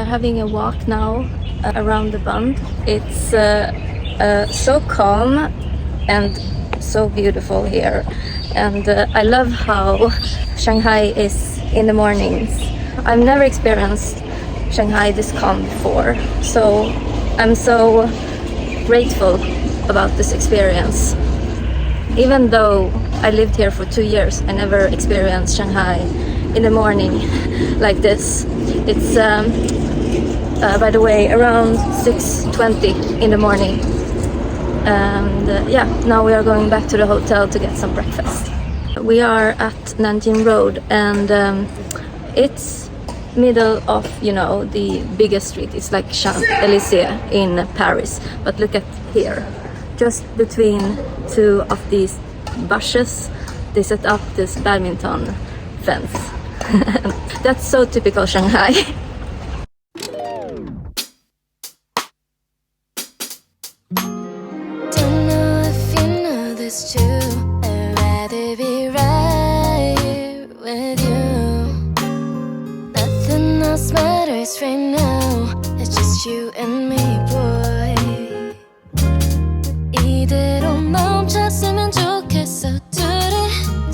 having a walk now around the bund. It's so calm and so beautiful here, and I love how Shanghai is in the mornings. I've never experienced Shanghai this calm before, so I'm so grateful about this experience. Even though I lived here for 2 years, I never experienced Shanghai in the morning like this. It's by the way, around 6:20 in the morning, and yeah, now we are going back to the hotel to get some breakfast. We are at Nanjing Road, and it's middle of, you know, the biggest street. It's like Champs-Élysées in Paris, but look at here, just between two of these bushes they set up this badminton fence. That's so typical Shanghai. Don't know if you know this too. I'd rather be right here with you. Nothing else matters right now. It's just you and me, boy. 이대로 멈췄으면 좋겠어, 둘이.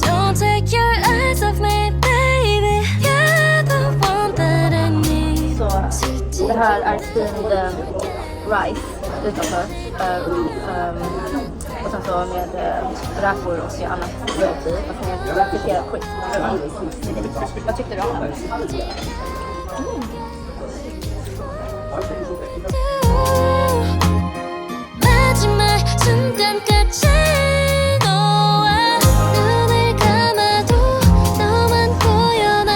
Don't take your eyes off me, baby. You're the one that I need. Så det här är steamed rice utanför. Och sen så med räkor och så annat roti. Och sen med friterad skit. Vad tyckte du om den? 마지막 순간까지 너와 눈을 감아도 너만 보여. 난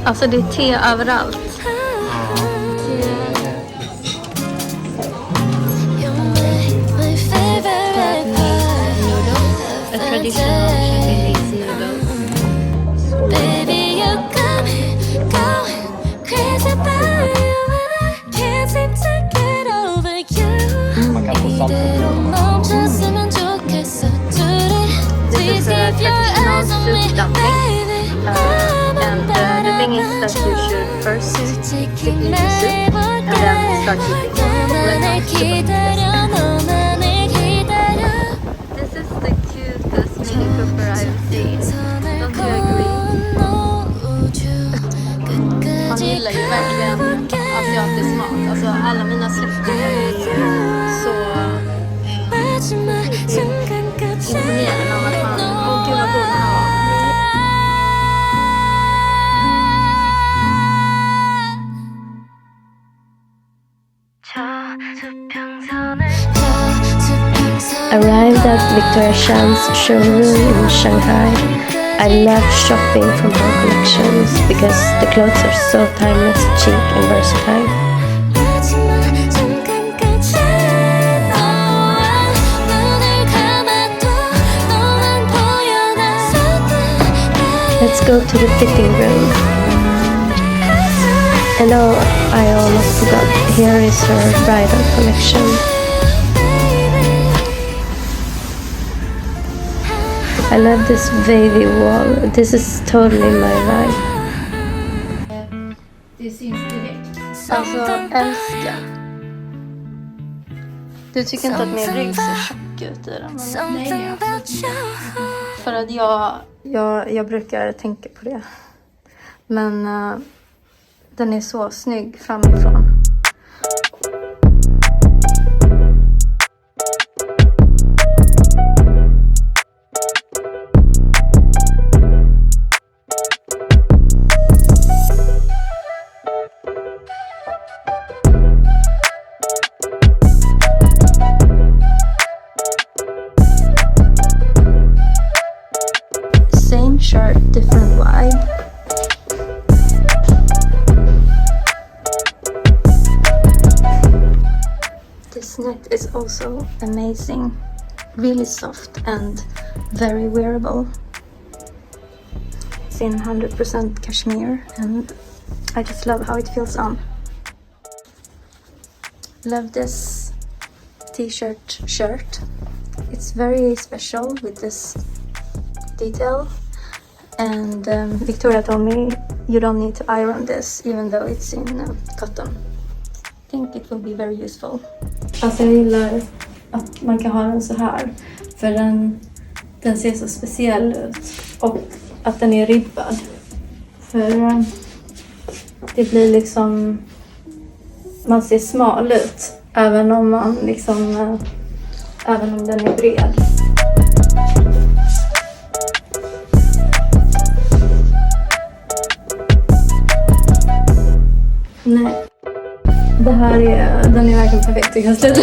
Alltså det är te överallt. my favorite A traditional Chinese noodle. baby, you got me going crazy about you, and I can't seem to get over you. 이대로 멈췄으면 좋겠어, 둘이. This is Please a keep your traditional eyes on me, soup dumpling. baby. And the thing is that you should first dip into soup and then start eating. This is the cutest Mini Cooper I've seen. Don't you agree? Man gillar ju verkligen asiatisk mat. Alltså alla mina släktingar är så imponerade av att man, åh gud vad god den här var. Arrived at Victoria Shan's showroom in Shanghai. I love shopping from her collections because the clothes are so timeless, cheap and versatile. Let's go to the fitting room. And oh, I almost forgot, here is her bridal collection. I love this wavy wall. This is totally my vibe. Det syns direkt. Alltså, älskar. Du tycker inte att min rygg ser tjock ut i den? Nej, För att jag brukar tänka på det. Men den är så snygg framifrån. Same shirt, different vibe. This net is also amazing, really soft and very wearable. It's in 100% cashmere and I just love how it feels on. Love this t-shirt shirt. It's very special with this detail And Victoria told me you don't need to iron this even though it's in cotton. I think it will be very useful. Alltså jag gillar att man kan ha den så här, för den ser så speciell ut, och att den är ribbad. För det blir liksom, man ser smal ut även om man liksom, även om den är bred. Nej, den är verkligen perfekt. Jag kan sluta.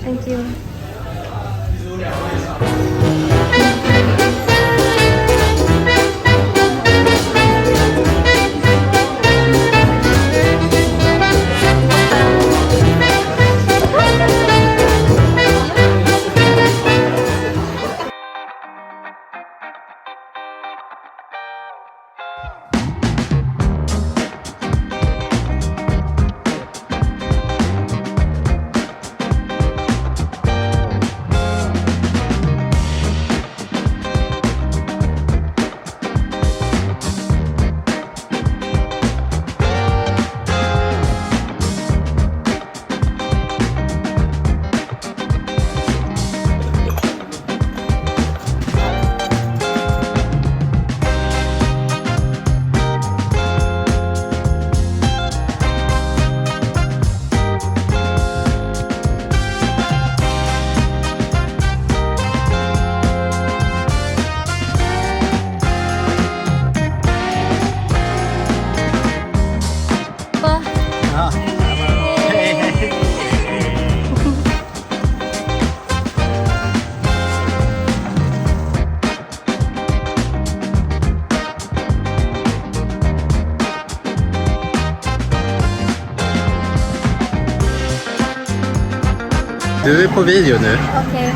Thank you. Du är på video nu. Okay,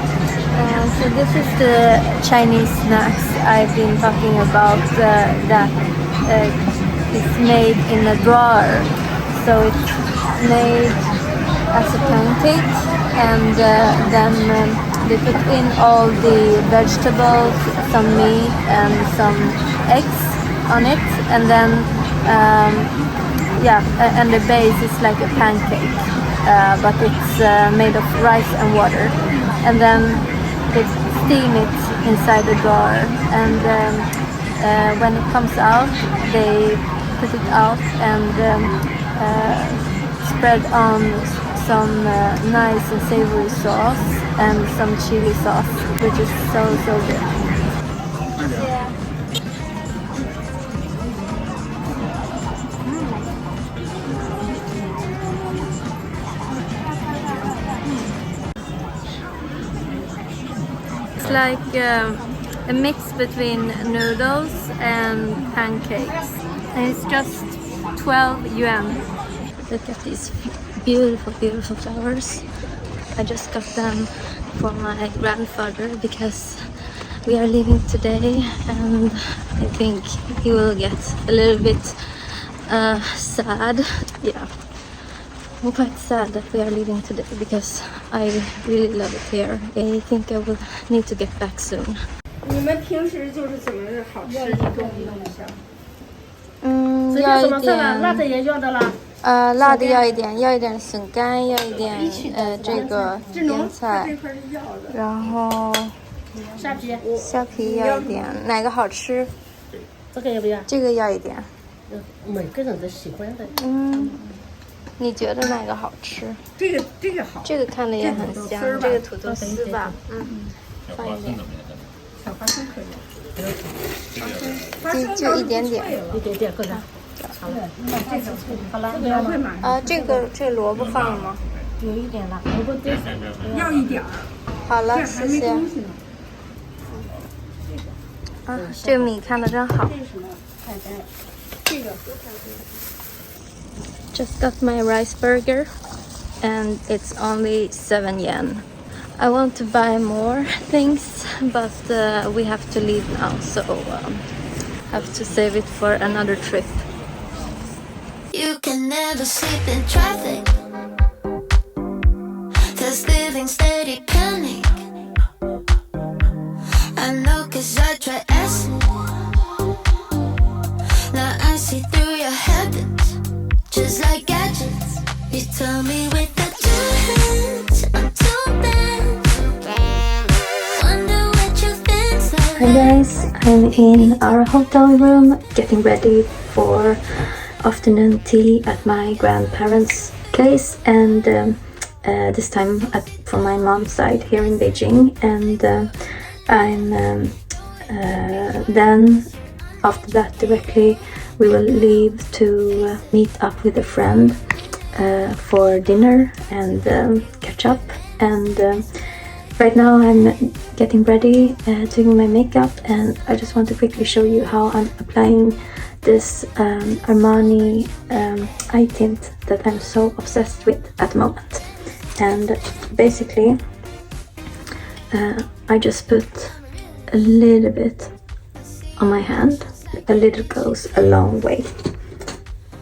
so this is the Chinese snacks I've been talking about that is made in a drawer. So it's made as a pancake, and then they put in all the vegetables, some meat and some eggs on it, and then and the base is like a pancake. But it's made of rice and water, and then they steam it inside the jar, and when it comes out they put it out and spread on some nice and savory sauce and some chili sauce, which is so good. Like a mix between noodles and pancakes, and it's just 12 yuan. Look at these beautiful flowers. I just got them for my grandfather because we are leaving today, and I think he will get a little bit sad. Yeah, I'm quite sad that we are leaving today because I really love it here. I think I will need to get back soon. 你们平时就是怎么好吃？你给我们弄一下。要一辣点的也要的啦。辣的要一点笋干，要一点这个腌菜，然后虾皮要一点，哪个好吃？这个要不要？这个要一点。每个人都喜欢的。你觉得哪个好吃？这个好。这个看着也很香，这个土豆丝吧，放一点。小花生可以。就一点点。一点点够了。好了，这个要吗？这个萝卜放了吗？有一点了，萝卜对，要一点儿。好了，谢谢。这个米看的真好。Just got my rice burger, and it's only 7 yen. I want to buy more things, but we have to leave now, so have to save it for another trip. You can never sleep in traffic. Cause living steady panic. I know cause I try acid. Now I see through your habits. Just like gadgets. You tell me with the 2 hands I'm too bad. Wonder what you think's like. Hi guys, I'm in our hotel room getting ready for afternoon tea at my grandparents' place, and this time from my mom's side here in Beijing, and I'm then after that directly we will leave to meet up with a friend for dinner and catch up. And right now I'm getting ready, doing my makeup, and I just want to quickly show you how I'm applying this Armani eye tint that I'm so obsessed with at the moment. And basically I just put a little bit on my hand. A little goes a long way.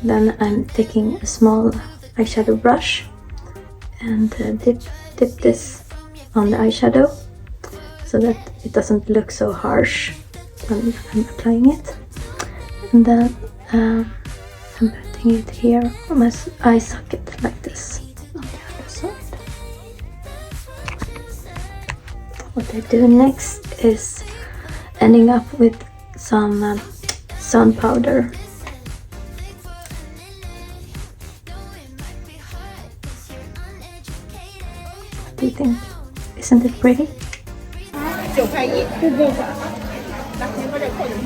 Then I'm taking a small eyeshadow brush and dip this on the eyeshadow so that it doesn't look so harsh when I'm applying it. And then I'm putting it here on my eye socket like this on the other side. What I do next is ending up with some sun powder. What do you think? Isn't it pretty? 9块1，不，那你把这扣进去。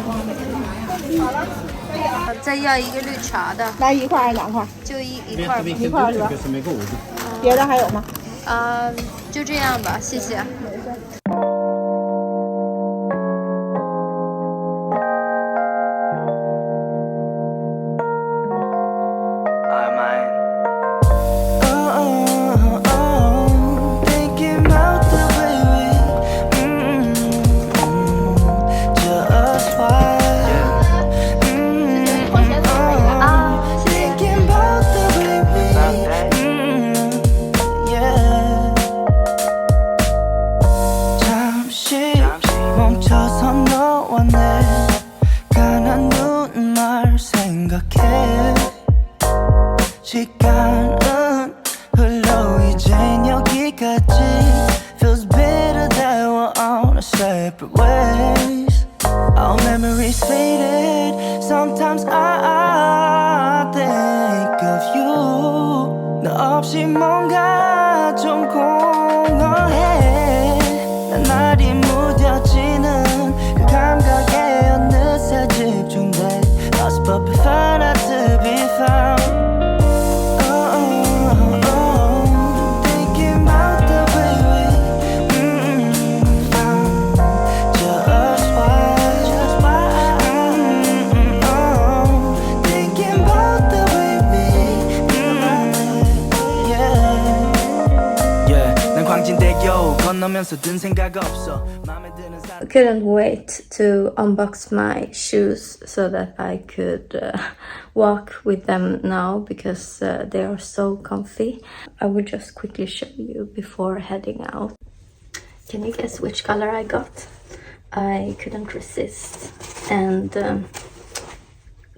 好了，可以啊。再要一个绿茶的，来1块还是2块？就一块吧。1块是吧？别的还有吗？就这样吧，谢谢。시간은 흘러 이젠 여기까지 Feels bitter that we're on our separate ways Our memories faded Sometimes I think of you 너 없이 뭔가 좀 공허해 난 날이 무뎌지는 그 감각에 어느새 집중돼 Lost but found out to be found 건너면서 든 생각 없어 맘에 I couldn't wait to unbox my shoes so that I could walk with them now because they are so comfy. I will just quickly show you before heading out. Can you guess which color I got? I couldn't resist and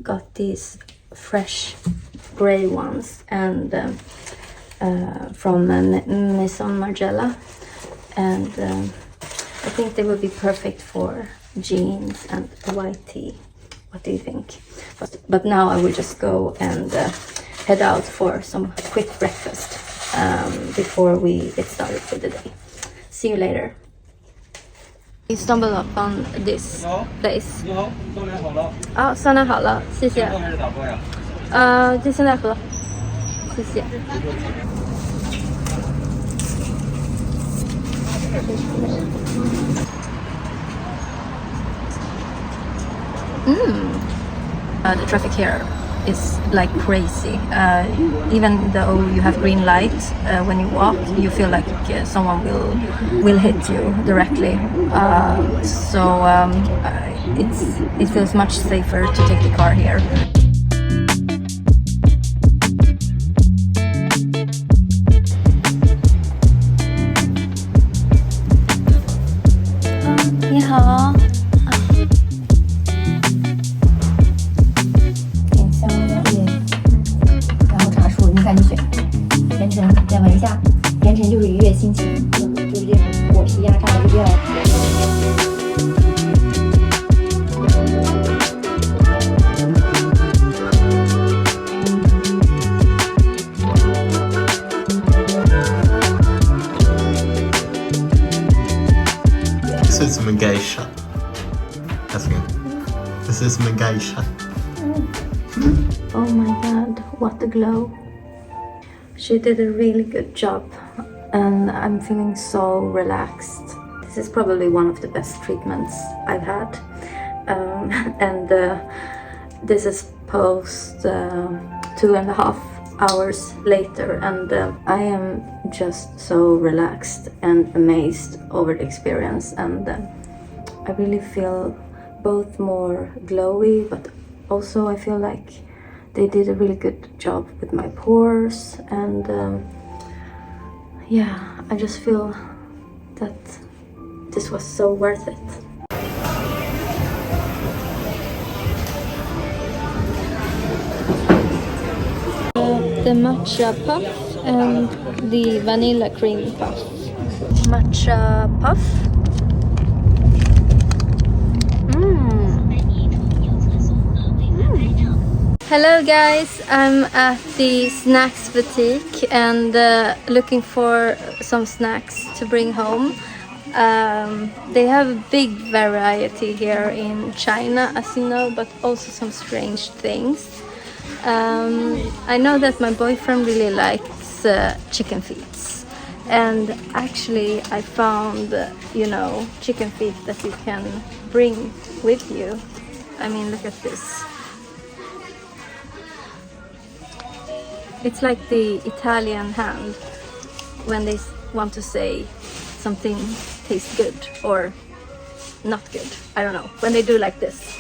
got these fresh gray ones and from Maison Margiela, and I think they would be perfect for jeans and a white tee. What do you think? But now I will just go and head out for some quick breakfast before we get started for the day. See you later. We stumbled upon this place. 好，酸奶好了，谢谢。就现在喝，谢谢。The traffic here is like crazy. Even though you have green light, when you walk, you feel like someone will hit you directly. It feels much safer to take the car here. Ni hao. 赶紧选甜橙，再闻一下，甜橙就是愉悦心情，就是这种果皮呀、炸的就比较。Det ser ut som en geisha. Det ser ut som en geisha. Oh my god, what a glow. She did a really good job and I'm feeling so relaxed. This is probably one of the best treatments I've had. And this is post 2.5 hours later, and I am just so relaxed and amazed over the experience, and I really feel both more glowy, but also I feel like they did a really good job with my pores, and yeah, I just feel that this was so worth it. The matcha puff and the vanilla cream puff. Matcha puff. Hello guys, I'm at the snacks boutique and looking for some snacks to bring home. They have a big variety here in China, as you know, but also some strange things. I know that my boyfriend really likes chicken feet, and actually I found, chicken feet that you can bring with you. I mean, look at this. It's like the Italian hand when they want to say something tastes good or not good. I don't know. When they do like this.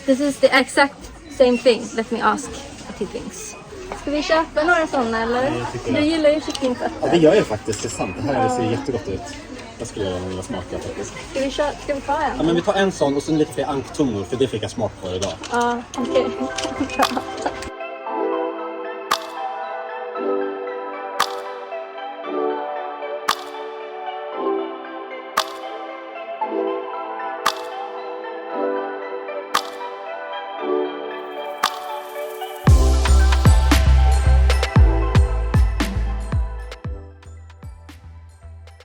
This is the exact same thing. Let me ask what he thinks. Ska vi köpa några sådana eller? Du gillar ju kycklingfötter. Ja, det gör jag faktiskt. Det är sant. Det här ser jättegott ut. Jag skulle gärna vilja smaka faktiskt. Ska vi ta en? Ja, men vi tar en sån och så lite fler anktungor, för det fick jag smak på idag. Ja, okej. Bra, tack.